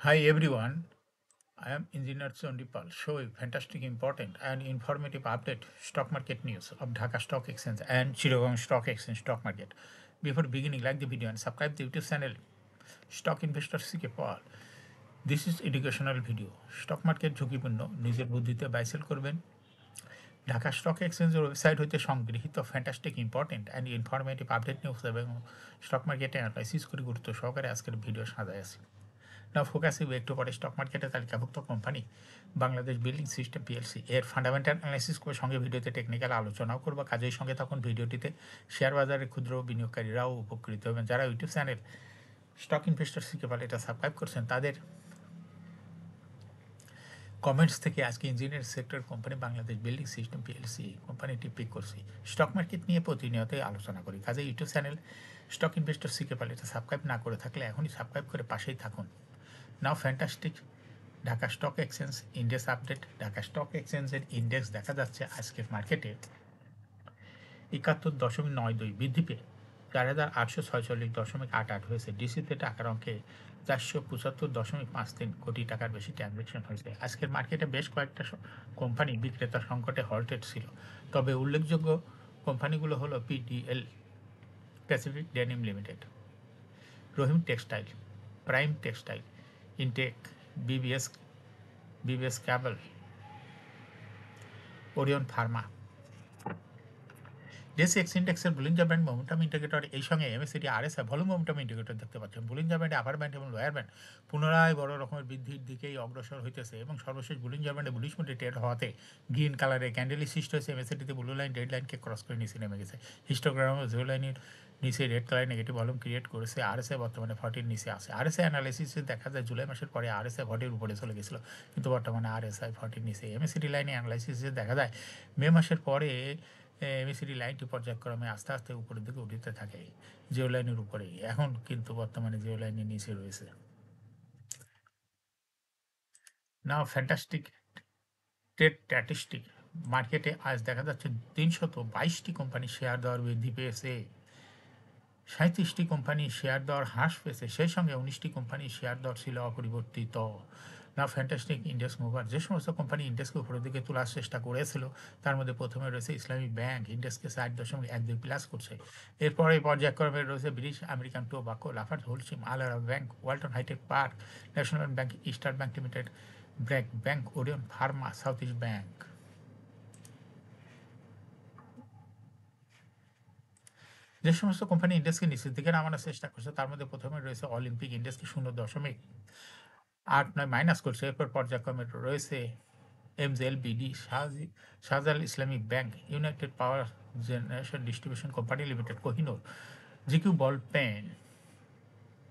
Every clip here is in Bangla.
Hi everyone, I am Engineer Sondipal, showing fantastic, important and informative update stock market news of Dhaka Stock Exchange and Chittagong Stock Exchange stock market. Before beginning, like the video and subscribe the YouTube channel Stock Investor CK Paul. This is educational video. Stock market ঝুঁকিপূর্ণ নিজের বুদ্ধিতে বাই সেল করবেন ঢাকা স্টক এক্সচেঞ্জের ওয়েবসাইট হইতে সংগৃহীত fantastic important and informative update news এবং স্টক মার্কেটে অ্যানালাইসিস করে গুরুত্ব সহকারে আজকের ভিডিও সাজায় আছে নাও ফোকাস হবে একটু পরে স্টক মার্কেটে তালিকাভুক্ত company Bangladesh building system PLC এর ফান্ডামেন্টাল অ্যানালাইসিস করে সঙ্গে ভিডিওতে টেকনিক্যাল আলোচনাও করবো কাজের সঙ্গে তখন ভিডিওটিতে শেয়ার বাজারের ক্ষুদ্র বিনিয়োগকারীরাও উপকৃত হবেন যারা ইউটিউব চ্যানেল স্টক ইনভেস্টর শিখে পারে এটা সাবস্ক্রাইব করছেন তাদের কমেন্টস থেকে আজকে engineer sector company Bangladesh building system PLC কোম্পানিটি পিক করছি স্টক মার্কেট নিয়ে প্রতিনিয়তই আলোচনা করি কাজে ইউটিউব চ্যানেল স্টক ইনভেস্টর শিখে পারে এটা সাবস্ক্রাইব না করে থাকলে এখনই সাবস্ক্রাইব করে পাশেই থাকুন now fantastic Dhaka stock exchange index update Dhaka stock এক্সচেঞ্জের ইন্ডেক্স দেখা যাচ্ছে আজকের মার্কেটে ৭১.৯২ বৃদ্ধি পেয়ে ৪,৮৪৬.৮৮ হয়েছে ডিসিতে টাকার অঙ্কে ৪৭৫.53 কোটি টাকার বেশি ট্রানজ্যাকশন হয়েছে আজকের মার্কেটে বেশ কয়েকটা কোম্পানি বিক্রেতা সংকটে হল্টেড ছিল তবে উল্লেখযোগ্য কোম্পানিগুলো হলো PDL Pacific Denim Limited Rahim textile Prime textile Intech BBS cable Orion Pharma DSEX ইন্ডেক্সের বুলিঞ্জার ব্যান্ড মোমেন্টাম ইন্ডিকেটর এই সঙ্গে MACD RSI volume momentum indicator দেখতে পাচ্ছেন বুলিঞ্জার ব্যান্ডে আপার ব্যান্ড এবং লোয়ার ব্যান্ড পুনরায় বড় রকমের বৃদ্ধির দিকেই অগ্রসর হইতেছে এবং সর্বশেষ বুলিঞ্জার ব্যান্ডে বুলিশ মোডে ট্রেড হওয়াতে গ্রিন কালারে ক্যান্ডেলি সৃষ্টি হয়েছে এমএসিডিতে ব্লু লাইন রেড লাইনকে ক্রস করে নিচে নেমে গেছে হিস্টোগ্রাম জিরো লাইনের নিচে red colour negative volume create করেছে আরএসআই বর্তমানে 40 নিচে আছে আরএসআই অ্যানালাইসিসে দেখা যায় জুলাই মাসের পরে আরএসআই 40 উপরে চলে গেছিল কিন্তু বর্তমানে আরএসআই 40 নিচে এমএসিডি লাইনে অ্যানালাইসিসে দেখা যায় মে মাসের পরে এমএসিডি লাইনটি পর্যায়ক্রমে আস্তে আস্তে উপরের দিকে উঠিতে থাকে জিও লাইনের উপরেই এখন কিন্তু বর্তমানে জিও লাইনের নিচে রয়েছে নাও ফ্যান্টাস্টিক ট্রেড স্ট্যাটিস্টিক মার্কেটে আজ দেখা যাচ্ছে ৩২২টি কোম্পানি শেয়ার দর বৃদ্ধি পেয়েছে ৩৭টি কোম্পানি শেয়ার দর হ্রাস পেয়েছে সেই সঙ্গে ১৯টি কোম্পানি শেয়ার দর ছিল অপরিবর্তিত না ফ্যান্টাস্টিক ইন্ডেক্স মুভার যে সমস্ত কোম্পানি ইন্ডেক্সকে উপরের দিকে তোলার চেষ্টা করেছিল তার মধ্যে প্রথমে রয়েছে ইসলামী ব্যাংক ইন্ডেক্সকে ৬০.১২ প্লাস করছে এরপরে পর্যায়ক্রমে রয়েছে British American Tobacco Lafarge Holcim আলারা bank Walton hi-tech park national bank Eastern bank limited BRAC bank Orion Pharma South East bank যে সমস্ত কোম্পানি ইন্ডেক্সকে নিচের দিকে নামানোর চেষ্টা করছে তার মধ্যে প্রথমে রয়েছে অলিম্পিক ইন্ডেক্সকে ০.৮৯ মাইনাস করছে এরপর পর্যায়ক্রমে রয়েছে MJL BD Shahjalal Islamic bank united power generation distribution company limited Kohinoor GQ ball pen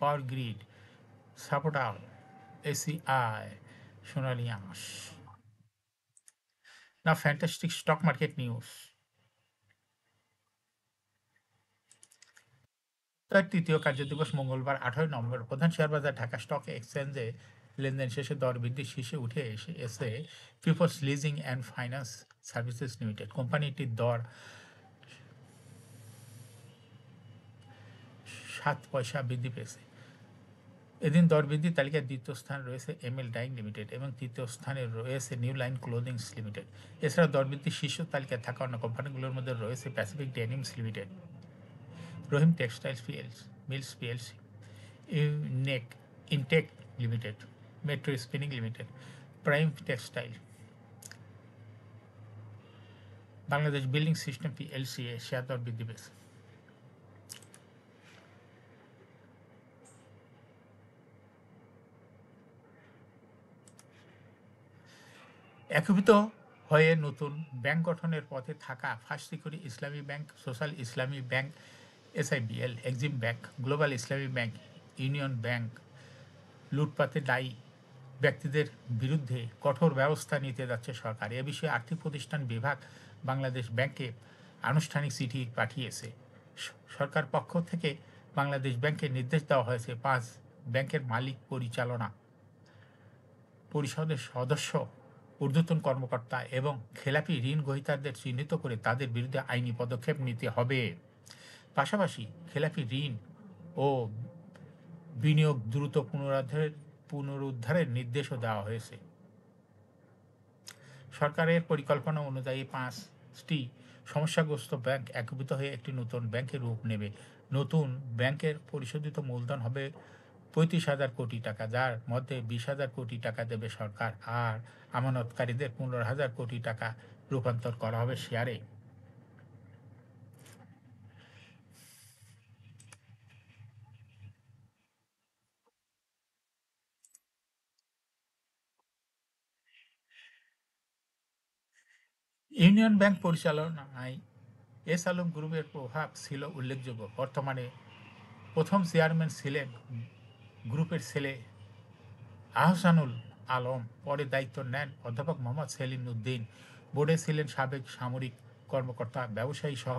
power grid সাপোটাল এসিআই সোনালী আঁশ না ফ্যান্টাস্টিক স্টক মার্কেট নিউজ তার তৃতীয় কার্যদিবস মঙ্গলবার ১৮ নভেম্বর প্রধান শেয়ার বাজার ঢাকা স্টক এক্সচেঞ্জে লেনদেন শেষে দর বৃদ্ধির শীর্ষে উঠে এসে Peoples Leasing and Finance Services Limited কোম্পানিটির দর ৭ পয়সা বৃদ্ধি পেয়েছে এদিন দর বৃদ্ধির তালিকায় দ্বিতীয় স্থানে রয়েছে এমএল ডাইং লিমিটেড এবং তৃতীয় স্থানে রয়েছে নিউ লাইন ক্লোদিংস লিমিটেড এছাড়া দর বৃদ্ধির শীর্ষ তালিকায় থাকা অন্য কোম্পানিগুলোর মধ্যে রয়েছে Pacific Denims Limited Rahim Textiles Mills PLC Intech Limited Metro Spinning Limited Prime Textile Bangladesh building system PLC এ শেয়ার দর বৃদ্ধি পেয়েছে একীভূত হয়ে নতুন ব্যাংক গঠনের পথে থাকা ফার্স্ট সিকিউরিটি ইসলামী ব্যাংক সোশ্যাল ইসলামী bank SIBL Exim bank global ইসলামী ব্যাংক ইউনিয়ন ব্যাংক লুটপাতে দায়ী ব্যক্তিদের বিরুদ্ধে কঠোর ব্যবস্থা নিতে যাচ্ছে সরকার এ বিষয়ে আর্থিক প্রতিষ্ঠান বিভাগ বাংলাদেশ ব্যাংকে আনুষ্ঠানিক চিঠি পাঠিয়েছে সরকার পক্ষ থেকে বাংলাদেশ ব্যাংকে নির্দেশ দেওয়া হয়েছে ৫ ব্যাংকের মালিক পরিচালনা পরিষদের সদস্য ঊর্ধ্বতন কর্মকর্তা এবং খেলাপি ঋণ গ্রহীতাদের চিহ্নিত করে তাদের বিরুদ্ধে আইনি পদক্ষেপ নিতে হবে পাশাপাশি খেলাপি ঋণ ও বিনিয়োগ দ্রুত পুনরুদ্ধারের পুনরুদ্ধারের নির্দেশও দেওয়া হয়েছে। সরকারের পরিকল্পনা অনুযায়ী 5টি সমস্যাগ্রস্ত ব্যাংক একীভূত হয়ে একটি নতুন ব্যাংকের রূপ নেবে। নতুন ব্যাংকের পরিশোধিত মূলধন হবে 35,000 কোটি টাকা, যার মধ্যে 20,000 কোটি টাকা দেবে সরকার, আর আমানতকারীদের 15,000 কোটি টাকা রূপান্তর করা হবে শেয়ারে। ইউনিয়ন ব্যাংক পরিচালনায় এস আলম গ্রুপের প্রভাব ছিল উল্লেখযোগ্য। বর্তমানে প্রথম চেয়ারম্যান ছিলেন গ্রুপের ছেলে আহসানুল আলম, পরে দায়িত্ব নেন অধ্যাপক মোহাম্মদ সেলিম উদ্দিন। বোর্ডে ছিলেন সাবেক সামরিক কর্মকর্তা, ব্যবসায়ী সহ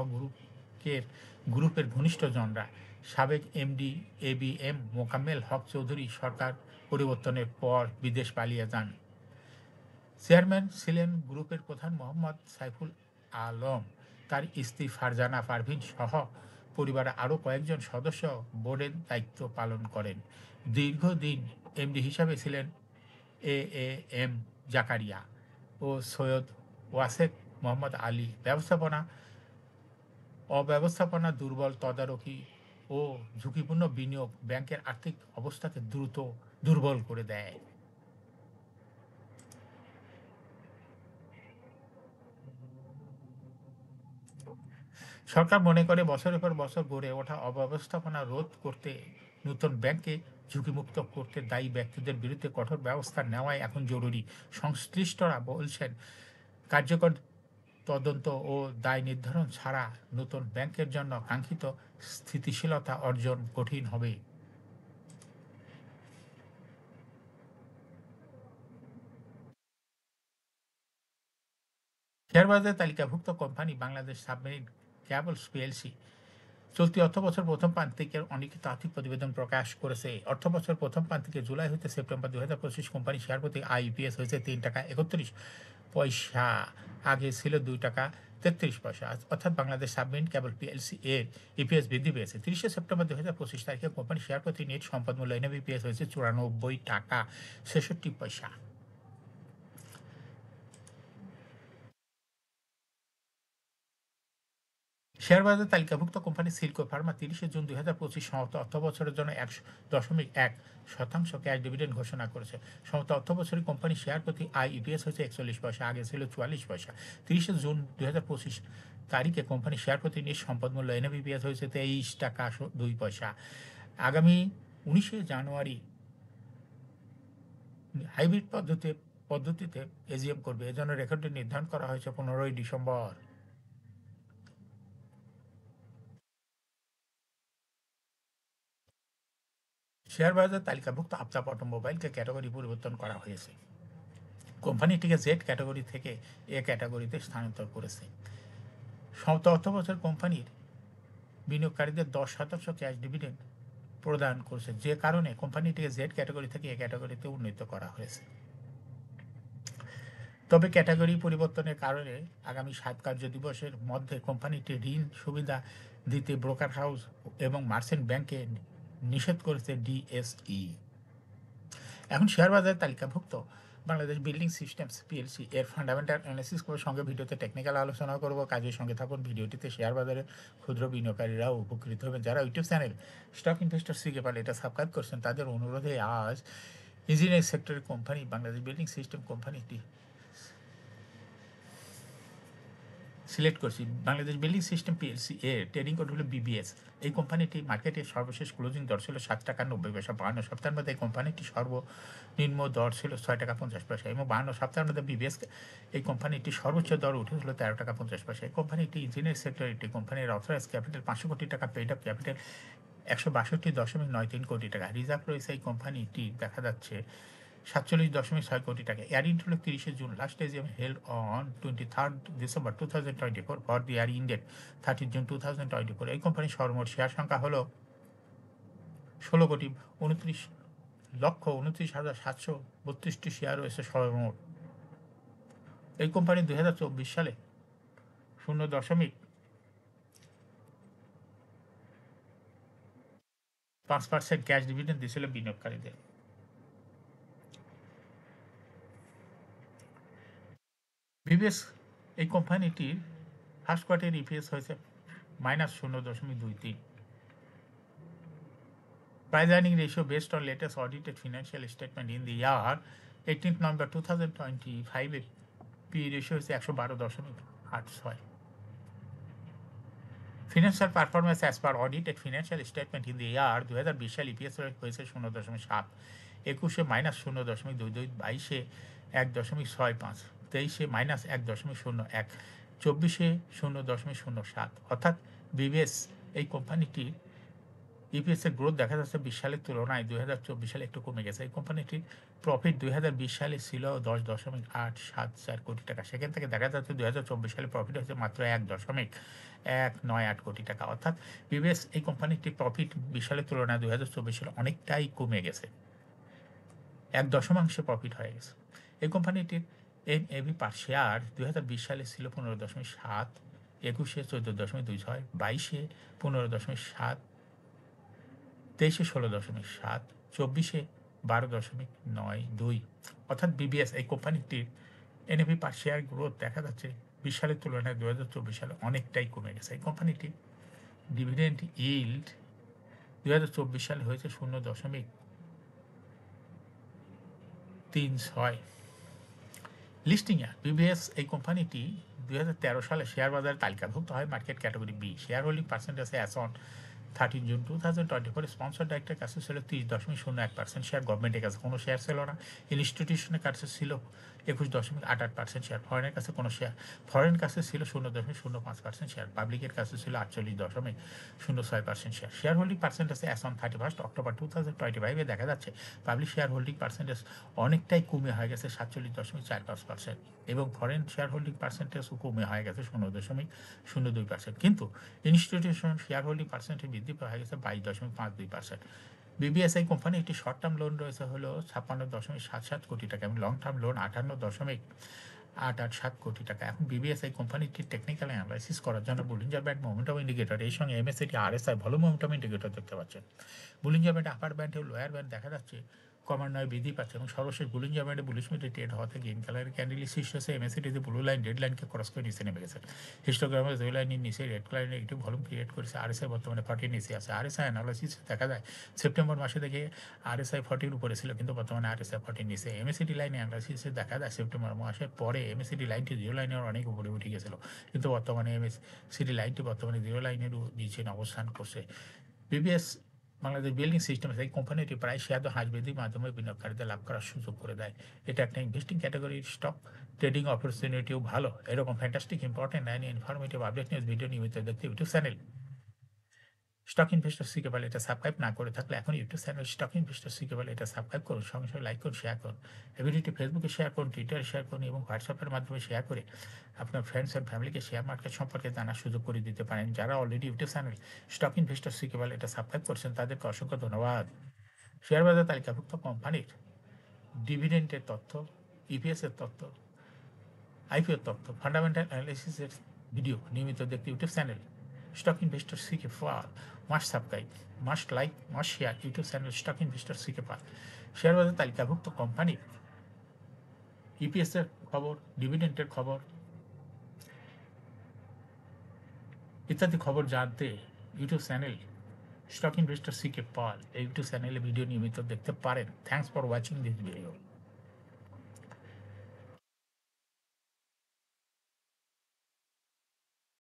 গ্রুপের ঘনিষ্ঠজনরা। সাবেক এমডি এবিএম মোকাম্মেল হক চৌধুরী সরকার পরিবর্তনের পর বিদেশ পালিয়ে যান। চেয়ারম্যান ছিলেন গ্রুপের প্রধান মোহাম্মদ সাইফুল আলম। তার স্ত্রী ফারজানা পারভিন সহ পরিবারের আরও কয়েকজন সদস্য বোর্ডের দায়িত্ব পালন করেন। দীর্ঘদিন এমডি হিসাবে ছিলেন এ এ এম জাকারিয়া ও সৈয়দ ওয়াসেক মোহাম্মদ আলী। অব্যবস্থাপনা, দুর্বল তদারকি ও ঝুঁকিপূর্ণ বিনিয়োগ ব্যাংকের আর্থিক অবস্থাকে দ্রুত দুর্বল করে দেয়। সরকার মনে করে বছরের পর বছর গড়ে ওঠা অব্যবস্থাপনা রোধ করতে নতুন ব্যাংককে ঝুঁকিমুক্ত করতে দায়ী ব্যক্তিদের বিরুদ্ধে কঠোর ব্যবস্থা নেওয়াই এখন জরুরি। সংশ্লিষ্টরা বলছেন, কার্যকর তদন্ত ও দায় নির্ধারণ ছাড়া নতুন ব্যাংকের জন্য কাঙ্ক্ষিত স্থিতিশীলতা অর্জন কঠিন হবে। শেয়ারবাজারে তালিকাভুক্ত company Bangladesh submarine cables PLC চলতি অর্থবছর প্রথম প্রান্তিকের অনিয়মিত আর্থিক প্রতিবেদন প্রকাশ করেছে। অর্থবছর প্রথম প্রান্তিকে জুলাই হতে সেপ্টেম্বর 2025 কোম্পানি শেয়ার প্রতি আইপিএস হয়েছে 3 টাকা 31 পয়সা, আগে ছিল 2 টাকা 33 পয়সা। অর্থাৎ বাংলাদেশ সাবমেরিন ক্যাবল পিএলসি এর ইপিএস বৃদ্ধি পেয়েছে। 30 সেপ্টেম্বর 2025 তারিখে কোম্পানি শেয়ার প্রতি নেট সম্পদ মূল্য এনএবিপিএস হয়েছে 94 টাকা 66 পয়সা। শেয়ারবাজারে তালিকাভুক্ত কোম্পানি সিলকো ফার্মা 30 জুন 2025 সমাপ্ত অর্থবছরের জন্য 1.1% ক্যাশ ডিভিডেন্ড ঘোষণা করেছে। সমাপ্ত অর্থবছরে কোম্পানি শেয়ার প্রতি ইপিএস হয়েছে 41 পয়সা, আগে ছিল 44 পয়সা। 30 জুন 2025 তারিখে কোম্পানি শেয়ার প্রতি নিট সম্পদ মূল্য এনএবিপিএস হয়েছে 23 টাকা 2 পয়সা। আগামী 19 জানুয়ারি হাইব্রিড পদ্ধতিতে এজিএম করবে। এজন্য রেকর্ডটি নির্ধারণ করা হয়েছে 15 ডিসেম্বর। শেয়ার বাজার তালিকাভুক্ত আফতাব অটোমোবাইলকে ক্যাটাগরি পরিবর্তন করা হয়েছে। কোম্পানিটিকে জেড ক্যাটাগরি থেকে এ ক্যাটাগরিতে স্থানান্তর করেছে। সমাপ্ত অর্থবছর কোম্পানির বিনিয়োগকারীদের 10% ক্যাশ ডিভিডেন্ড প্রদান করেছে, যে কারণে কোম্পানিটিকে জেড ক্যাটাগরি থেকে এ ক্যাটাগরিতে উন্নীত করা হয়েছে। তবে ক্যাটাগরি পরিবর্তনের কারণে আগামী 7 কার্য দিবসের মধ্যে কোম্পানিটি ঋণ সুবিধা দিতে ব্রোকার হাউস এবং মার্চেন্ট ব্যাংকে নিষেধ করেছে ডিএসই। এখন শেয়ার বাজারে তালিকাভুক্ত বাংলাদেশ বিল্ডিং সিস্টেমস পিএলসি এর ফান্ডামেন্টাল অ্যানালিসিস করার সঙ্গে ভিডিওতে টেকনিক্যাল আলোচনা করব। কাজের সঙ্গে থাকুন। ভিডিওটিতে শেয়ার বাজারের ক্ষুদ্র বিনিয়োগকারীরাও উপকৃত হবেন। যারা ইউটিউব চ্যানেল স্টক ইনভেস্টর শিখে পারে এটা সাবস্ক্রাইব করছেন, তাদের অনুরোধে আজ ইঞ্জিনিয়ারিং সেক্টরের কোম্পানি বাংলাদেশ বিল্ডিং সিস্টেম কোম্পানিটি সিলেক্ট করছি। বাংলাদেশ বিল্ডিং সিস্টেম পিএলসি এর ট্রেডিং কোড হলো বিবিএস। এই কোম্পানিটি মার্কেটের সর্বশেষ ক্লোজিং দর ছিল 7 টাকা 90 পয়সা। 52 সপ্তাহের মধ্যে এই কোম্পানিটি সর্বনিম্ন দর ছিল 6 টাকা 50 পয়সা এবং 52 সপ্তাহের মধ্যে বিবিএস এই কোম্পানিটি সর্বোচ্চ দর উঠেছিল 13 টাকা 50 পয়সা। এই কোম্পানিটি ইঞ্জিনিয়ারিং সেক্টর একটি কোম্পানির অথরাইজ ক্যাপিটাল 500 কোটি টাকা, পেইড আপ ক্যাপিটাল 162.93 কোটি টাকা। রিজার্ভ রয়েছে এই কোম্পানিটি দেখা যাচ্ছে 47.6 কোটি টাকা। এয়ার ইন্ট্রোল 30 June. Last AGM held on 23 December 2024 for the year ended 30 June 2024। এই কোম্পানির সর্বমোট শেয়ার সংখ্যা হলো 16,29,29,732টি শেয়ার রয়েছে সর্বমোট। এই কোম্পানি 2024 সালে 0.5% ক্যাশ ডিভিডেন্ড দিয়েছিল বিনিয়োগকারীদের। বিবিএস এই কোম্পানিটির ফার্স্ট কোয়ার্টার ইপিএস হয়েছে -0.23। Price earning ratio based on latest audited financial statement in the year 18 November 2025 এর পি রেশিও হচ্ছে 112.86। Financial performance as per audited financial statement in the year 2020 সাল ইপিএস হয়েছে 0.7, 21-এ -0.22, 22-এ 1.65, 23-এ -1.01, 24-এ 0.07। অর্থাৎ বিবিএস এই কোম্পানিটির ইপিএস এর গ্রোথ দেখা যাচ্ছে 20 সালের তুলনায় 2024 সালে একটু কমে গেছে। এই কোম্পানিটির প্রফিট 2020 সালে ছিল 10.874 কোটি টাকা, সেখান থেকে দেখা যাচ্ছে 2024 সালে প্রফিট হচ্ছে মাত্র 1.198 কোটি টাকা। অর্থাৎ বিবিএস এই কোম্পানিটির প্রফিট 20 সালের তুলনায় 2024 সালে অনেকটাই কমে গেছে, 1 প্রফিট হয়ে গেছে। এই কোম্পানিটির এনএভি পার শেয়ার 2020 সালে ছিল 15.7, 21-এ 14.26, 22-এ 15.7, 23-এ 16.7, 24-এ 12.92। অর্থাৎ বিবিএস এই কোম্পানিটির এনএভি পার শেয়ার গ্রোথ দেখা যাচ্ছে 20 সালের তুলনায় 2024 সালে অনেকটাই কমে গেছে। এই কোম্পানিটির ডিভিডেন্ড ইল্ড 2024 সালে হয়েছে 0.36। লিস্টিং ইয়ার বিবিএস এই কোম্পানিটি 2013 সালে শেয়ার বাজারে তালিকাভুক্ত হয় market category B. Share holding percentage as on 13 June 2024 sponsor ডাইরেক্টের কাছে ছিল 30.01%, শেয়ার গভর্নমেন্টের কাছে কোনো শেয়ার ছিল না। ইনস্টিটিউশনের কাছে ছিল 21.88% শেয়ার, ফরেনের কাছে কোনো শেয়ার, ফরেন কাছে ছিল 0.05% শেয়ার, পাবলিকের কাছে ছিল 48.06% share. Share holding percentage as on 31 October 2025 দেখা যাচ্ছে পাবলিক শেয়ার হোল্ডিং পার্সেন্টেজ অনেকটাই কমে হয়ে গেছে 47.45%, এবং ফরেন শেয়ার হোল্ডিং পার্সেন্টেজও কমে হয়ে গেছে 0.02%। কিন্তু ইনস্টিটিউশন শেয়ার হোল্ডিং পার্সেন্টেজ বৃদ্ধি হয়ে গেছে 22.52%। বিবিএসআই কোম্পানি একটি শর্ট টার্ম লোন রয়েছে হলো 56.77 কোটি টাকা এবং লং টার্ম লোন 58.887 কোটি টাকা। এখন বিবিএসআই কোম্পানিটির টেকনিক্যাল অ্যানালাইসিস করার জন্য বুলিঞ্জার ব্যান্ড মোমেন্টাম ইন্ডিকেটর এর সঙ্গে এমএসসিটি আরএসআই ভলিউম মোমেন্টাম ইন্ডিকেটর দেখতে পাচ্ছেন। বুলিঞ্জার ব্যান্ড আপার ব্যান্ড এবং লোয়ার ব্যান্ড দেখা যাচ্ছে ক্রমান্বয়ে বৃদ্ধি পাচ্ছে এবং সর্বশেষ বুলিঞ্জার ব্যান্ডে বুলিশ মিডে ট্রেড হওয়াতে গ্রিন কালারের ক্যান্ডেল শীর্ষে এমএসসিটিতে ব্লু লাইন রেড লাইনকে ক্রস করে নিচে নেমে গেছে। হিস্টোগ্রামের দুই লাইনের নিচে রেড কালারের একটি ভলিউম ক্রিয়েট করেছে। আরএসআই বর্তমানে 40 নিচে আছে। আরএসআই অ্যানালাইসিস দেখা যায় সেপ্টেম্বর মাসে থেকে আরএসআই 40 উপরে ছিল, কিন্তু বর্তমানে আরএসআই 40 নিচে। এমএসসিটি লাইনে অ্যানালাইসিসে দেখা যায় সেপ্টেম্বর মাসের পরে এমএসসিটি লাইনটি জিরো লাইনের অনেক উপরে উঠে গেছিল, কিন্তু বর্তমানে এমএসসিটি লাইনটি বর্তমানে জিরো লাইনের নিচে অবস্থান করছে। বিবিএস বাংলাদেশ বিল্ডিং সিস্টেম এই কোম্পানিটি প্রায় শেয়ার হাঁসবেদির মাধ্যমে বিনিয়োগকারীদের লাভ করার সুযোগ করে দেয়। এটা একটা ইনভেস্টিং ক্যাটাগরির স্টক, ট্রেডিং অপরচুনিটিও ভালো। এরকম fantastic important and informative update news video নিয়মিত দেখতে ইউটিউব চ্যানেল স্টক ইনভেস্টর সিকেবল এটা সাবস্ক্রাইব না করে থাকলে এখন ইউটিউব চ্যানেল স্টক ইনভেস্টর সিকেবল এটা সাবস্ক্রাইব করুন, সঙ্গে সঙ্গে লাইক করুন, শেয়ার করুন। এই ভিডিওটি ফেসবুকে শেয়ার করুন, টুইটারে শেয়ার করুন এবং হোয়াটসঅ্যাপের মাধ্যমে শেয়ার করে আপনার ফ্রেন্ডস অ্যান্ড ফ্যামিলিকে শেয়ার মার্কেট সম্পর্কে জানার সুযোগ করে দিতে পারেন। যারা already YouTube channel stock investor সিকেবল এটা সাবস্ক্রাইব করছেন তাদেরকে অসংখ্য ধন্যবাদ। শেয়ার বাজার তালিকাভুক্ত কোম্পানির ডিভিডেন্টের তথ্য, ইপিএসের তথ্য, আইপিওর তথ্য, ফান্ডামেন্টাল অ্যানালিসিসের ভিডিও নিয়মিত দেখতে YouTube channel stock investor CK Pal must subscribe, must like, must share YouTube channel stock investor CK Pal. Share বাজার তালিকাভুক্ত কোম্পানি ইপিএসের খবর, ডিভিডেন্টের খবর ইত্যাদি খবর জানতে YouTube channel stock investor CK পাল এই ইউটিউব চ্যানেলে ভিডিও নিয়মিত দেখতে পারেন। Thanks for watching this video.